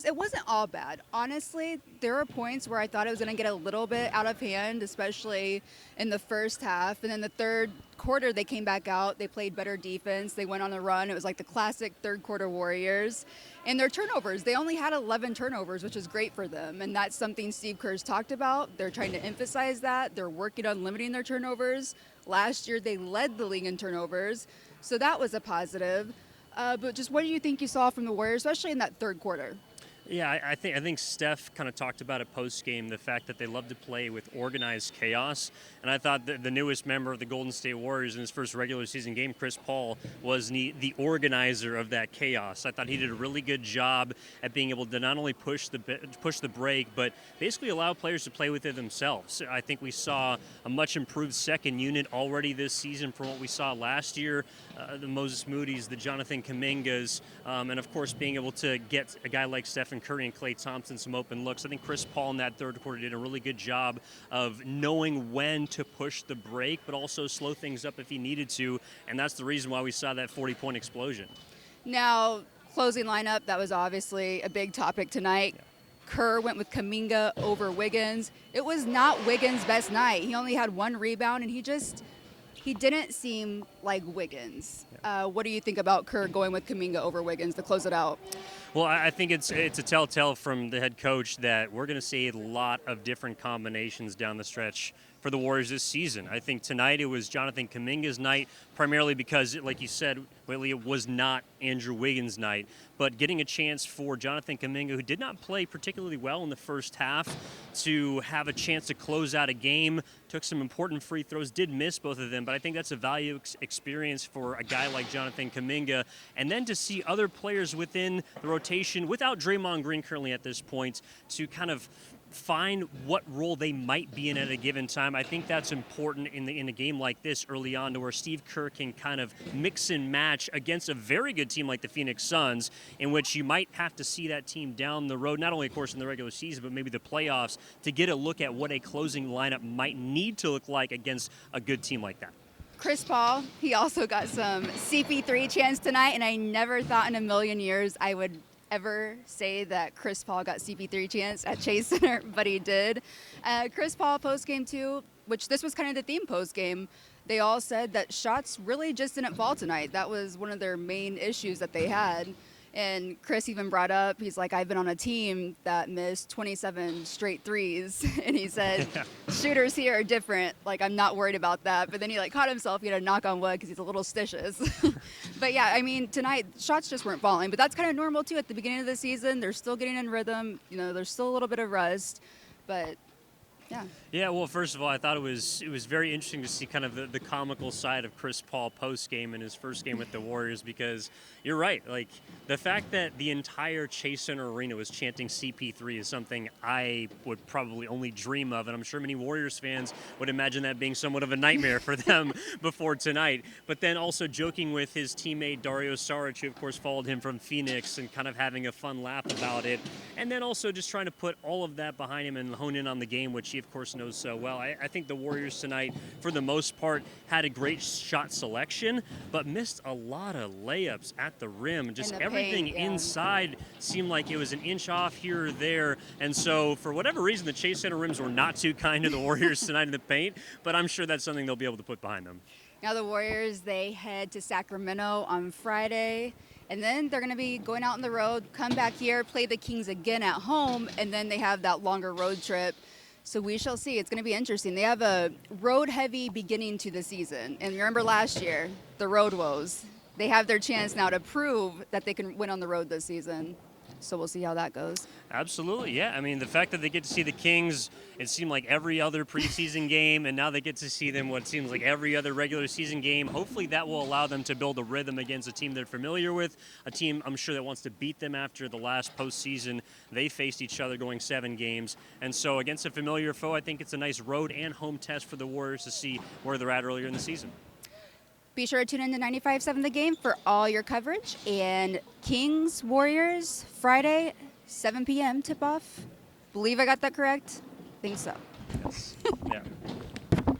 it wasn't all bad. Honestly, there were points where I thought it was going to get a little bit out of hand, especially in the first half. And then the third quarter, they came back out. They played better defense. They went on a run. It was like the classic third quarter Warriors. And their turnovers, they only had 11 turnovers, which is great for them. And that's something Steve Kerrs talked about. They're trying to emphasize that. They're working on limiting their turnovers. Last year, they led the league in turnovers. So that was a positive. But just what do you think you saw from the Warriors, especially in that third quarter? Yeah, I think Steph kind of talked about it post-game, the fact that they love to play with organized chaos. And I thought that the newest member of the Golden State Warriors in his first regular season game, Chris Paul, was the organizer of that chaos. I thought he did a really good job at being able to not only push the break, but basically allow players to play with it themselves. I think we saw a much improved second unit already this season from what we saw last year. The Moses Moody's, the Jonathan Kumingas, and of course being able to get a guy like Stephen Curry and Klay Thompson some open looks. I think Chris Paul in that third quarter did a really good job of knowing when to push the break, but also slow things up if he needed to, and that's the reason why we saw that 40-point explosion. Now, closing lineup, that was obviously a big topic tonight. Yeah. Kerr went with Kuminga over Wiggins. It was not Wiggins' best night. He only had one rebound, and he didn't seem like Wiggins. What do you think about Kerr going with Kuminga over Wiggins to close it out? Well, I think it's a telltale from the head coach that we're going to see a lot of different combinations down the stretch for the Warriors this season. I think tonight it was Jonathan Kuminga's night, primarily because, like you said, Whitley, it was not Andrew Wiggins' night. But getting a chance for Jonathan Kuminga, who did not play particularly well in the first half, to have a chance to close out a game, took some important free throws, did miss both of them, but I think that's a value experience for a guy like Jonathan Kuminga. And then to see other players within the rotation, without Draymond Green currently at this point, to kind of find what role they might be in at a given time. I think that's important in a game like this early on, to where Steve Kerr can kind of mix and match against a very good team like the Phoenix Suns, in which you might have to see that team down the road, not only, of course, in the regular season, but maybe the playoffs, to get a look at what a closing lineup might need to look like against a good team like that. Chris Paul, he also got some CP3 chants tonight, and I never thought in a million years I would ever say that Chris Paul got CP3 chance at Chase Center, but he did. Chris Paul post-game too, which this was kind of the theme post-game, they all said that shots really just didn't fall tonight. That was one of their main issues that they had. And Chris even brought up, he's like, I've been on a team that missed 27 straight threes. And he said, shooters here are different. Like, I'm not worried about that. But then he caught himself. He had a knock on wood because he's a little stitious. But yeah, I mean, tonight, shots just weren't falling. But that's kind of normal too. At the beginning of the season, they're still getting in rhythm. You know, there's still a little bit of rust. But yeah. Yeah, well, first of all, I thought it was very interesting to see kind of the comical side of Chris Paul post-game in his first game with the Warriors, because you're right. Like, the fact that the entire Chase Center arena was chanting CP3 is something I would probably only dream of, and I'm sure many Warriors fans would imagine that being somewhat of a nightmare for them before tonight. But then also joking with his teammate Dario Saric, who of course followed him from Phoenix, and kind of having a fun laugh about it. And then also just trying to put all of that behind him and hone in on the game, which he of course knows so well. I think the Warriors tonight, for the most part, had a great shot selection, but missed a lot of layups at the rim. Just everything inside seemed like it was an inch off here or there. And so, for whatever reason, the Chase Center rims were not too kind to the Warriors tonight in the paint, but I'm sure that's something they'll be able to put behind them. Now the Warriors, they head to Sacramento on Friday. And then they're going to be going out on the road, come back here, play the Kings again at home, and then they have that longer road trip. So we shall see. It's going to be interesting. They have a road-heavy beginning to the season. And remember last year, the road woes. They have their chance now to prove that they can win on the road this season. So we'll see how that goes. Absolutely, yeah. I mean, the fact that they get to see the Kings, it seemed like every other preseason game, and now they get to see them what seems like every other regular season game. Hopefully that will allow them to build a rhythm against a team they're familiar with, a team I'm sure that wants to beat them after the last postseason. They faced each other going 7 games. And so against a familiar foe, I think it's a nice road and home test for the Warriors to see where they're at earlier in the season. Be sure to tune in to 95.7 The Game for all your coverage. And Kings, Warriors, Friday, 7 p.m. tip-off. Believe I got that correct? Think so. Yes. Yeah.